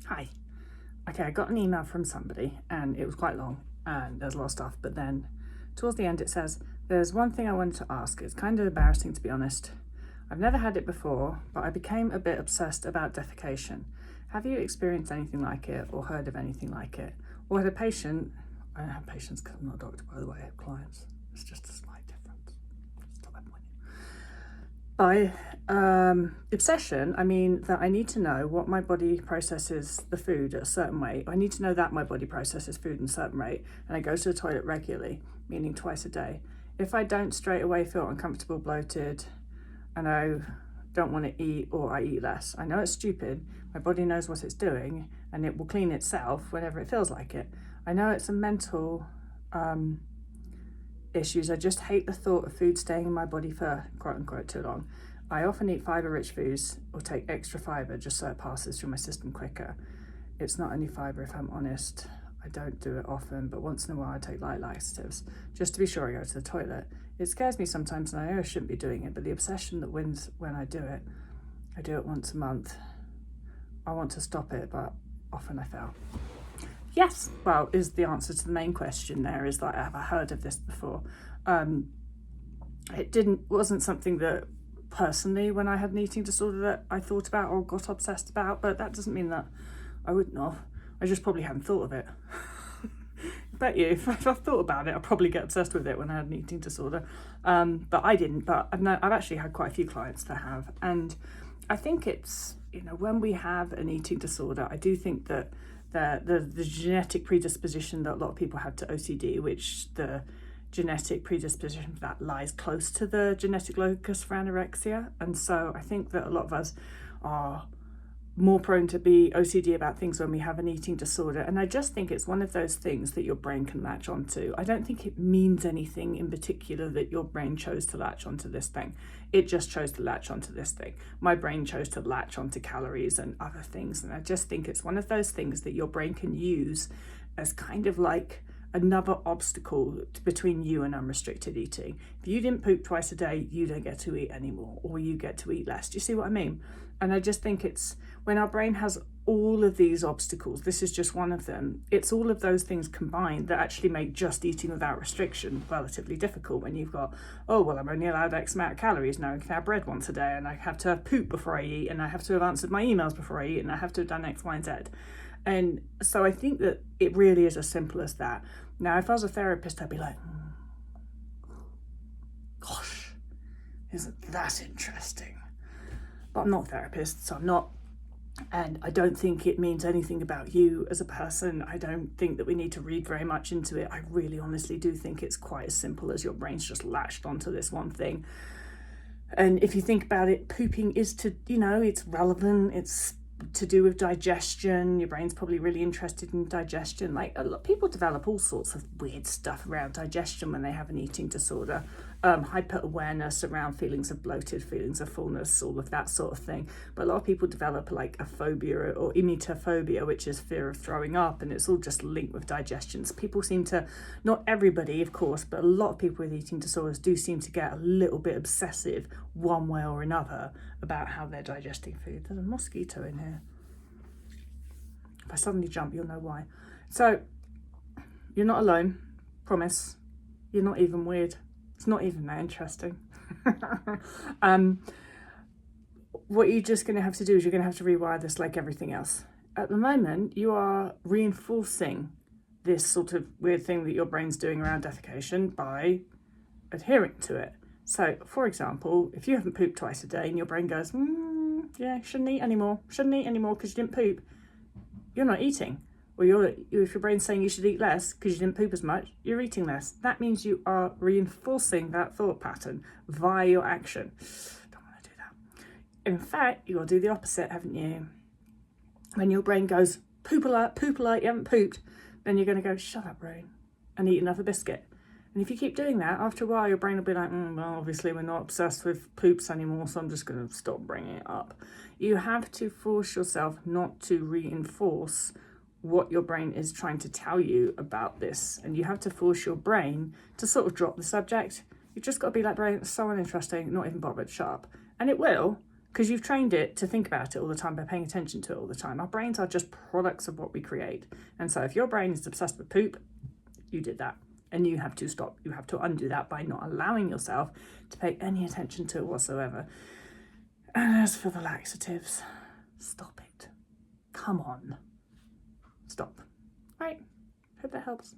Hi. Okay, I got an email from somebody and it was quite long and there's a lot of stuff, but then towards the end it says, there's one thing I wanted to ask. It's kind of embarrassing, to be honest. I've never had it before, but I became a bit obsessed about defecation. Have you experienced anything like it or heard of anything like it? Or had a patient, I don't have patients because I'm not a doctor, by the way, I have clients. It's just a slight difference. Stop that point. By obsession, I mean that I need to know what my body processes the food at a certain way. I need to know that my body processes food in a certain rate, and I go to the toilet regularly, meaning twice a day. If I don't straight away feel uncomfortable, bloated, and I don't want to eat, or I eat less, I know it's stupid. My body knows what it's doing, and it will clean itself whenever it feels like it. I know it's a mental issues. I just hate the thought of food staying in my body for quote unquote too long. I often eat fibre rich foods or take extra fibre just so it passes through my system quicker. It's not only fibre, if I'm honest. I don't do it often, but once in a while I take light laxatives just to be sure I go to the toilet. It scares me sometimes and I know I shouldn't be doing it, but the obsession that wins when I do it once a month. I want to stop it, but often I fail. Yes, well, is the answer to the main question there, is that have I heard of this before? It wasn't something that personally when I had an eating disorder that I thought about or got obsessed about, but that doesn't mean that I wouldn't have. I just probably hadn't thought of it. I bet you if I thought about it, I'd probably get obsessed with it when I had an eating disorder. But I didn't, but I've actually had quite a few clients that have. And I think it's, when we have an eating disorder, I do think that the genetic predisposition that a lot of people have to OCD, which the genetic predisposition for that lies close to the genetic locus for anorexia. And so I think that a lot of us are more prone to be OCD about things when we have an eating disorder. And I just think it's one of those things that your brain can latch onto. I don't think it means anything in particular that your brain chose to latch onto this thing. It just chose to latch onto this thing. My brain chose to latch onto calories and other things. And I just think it's one of those things that your brain can use as kind of like another obstacle between you and unrestricted eating. If you didn't poop twice a day, you don't get to eat anymore, or you get to eat less. Do you see what I mean? And I just think it's when our brain has all of these obstacles, this is just one of them. It's all of those things combined that actually make just eating without restriction relatively difficult. When you've got, oh, well, I'm only allowed X amount of calories now, I can have bread once a day, and I have to have poop before I eat, and I have to have answered my emails before I eat, and I have to have done X, Y, and Z. And so I think that it really is as simple as that. Now, if I was a therapist, I'd be like, gosh, isn't that interesting? But I'm not a therapist, so I'm not. And I don't think it means anything about you as a person. I don't think that we need to read very much into it. I really honestly do think it's quite as simple as your brain's just latched onto this one thing. And if you think about it, pooping is it's relevant, it's to do with digestion. Your brain's probably really interested in digestion. Like a lot of people develop all sorts of weird stuff around digestion when they have an eating disorder. Hyper awareness around feelings of bloated, feelings of fullness, all of that sort of thing. But a lot of people develop like a phobia or emetophobia, which is fear of throwing up, and it's all just linked with digestion. So people seem to, not everybody of course, but a lot of people with eating disorders do seem to get a little bit obsessive one way or another about how they're digesting food. There's a mosquito in here. If I suddenly jump, you'll know why. So you're not alone, promise. You're not even weird. It's not even that interesting. What you're just going to have to do is you're going to have to rewire this like everything else. At the moment, you are reinforcing this sort of weird thing that your brain's doing around defecation by adhering to it. So, for example, if you haven't pooped twice a day and your brain goes, yeah, shouldn't eat anymore because you didn't poop, you're not eating. Or if your brain's saying you should eat less because you didn't poop as much, you're eating less. That means you are reinforcing that thought pattern via your action. Don't want to do that. In fact, you got to do the opposite, haven't you? When your brain goes, poop alert, you haven't pooped, then you're going to go, shut up, brain, and eat another biscuit. And if you keep doing that, after a while, your brain will be like, well, obviously we're not obsessed with poops anymore, so I'm just going to stop bringing it up. You have to force yourself not to reinforce what your brain is trying to tell you about this. And you have to force your brain to sort of drop the subject. You've just got to be like, brain, it's so uninteresting, not even bothered, shut up. And it will, because you've trained it to think about it all the time by paying attention to it all the time. Our brains are just products of what we create. And so if your brain is obsessed with poop, you did that. And you have to stop. You have to undo that by not allowing yourself to pay any attention to it whatsoever. And as for the laxatives, stop it. Come on. Stop. Right. Hope that helps.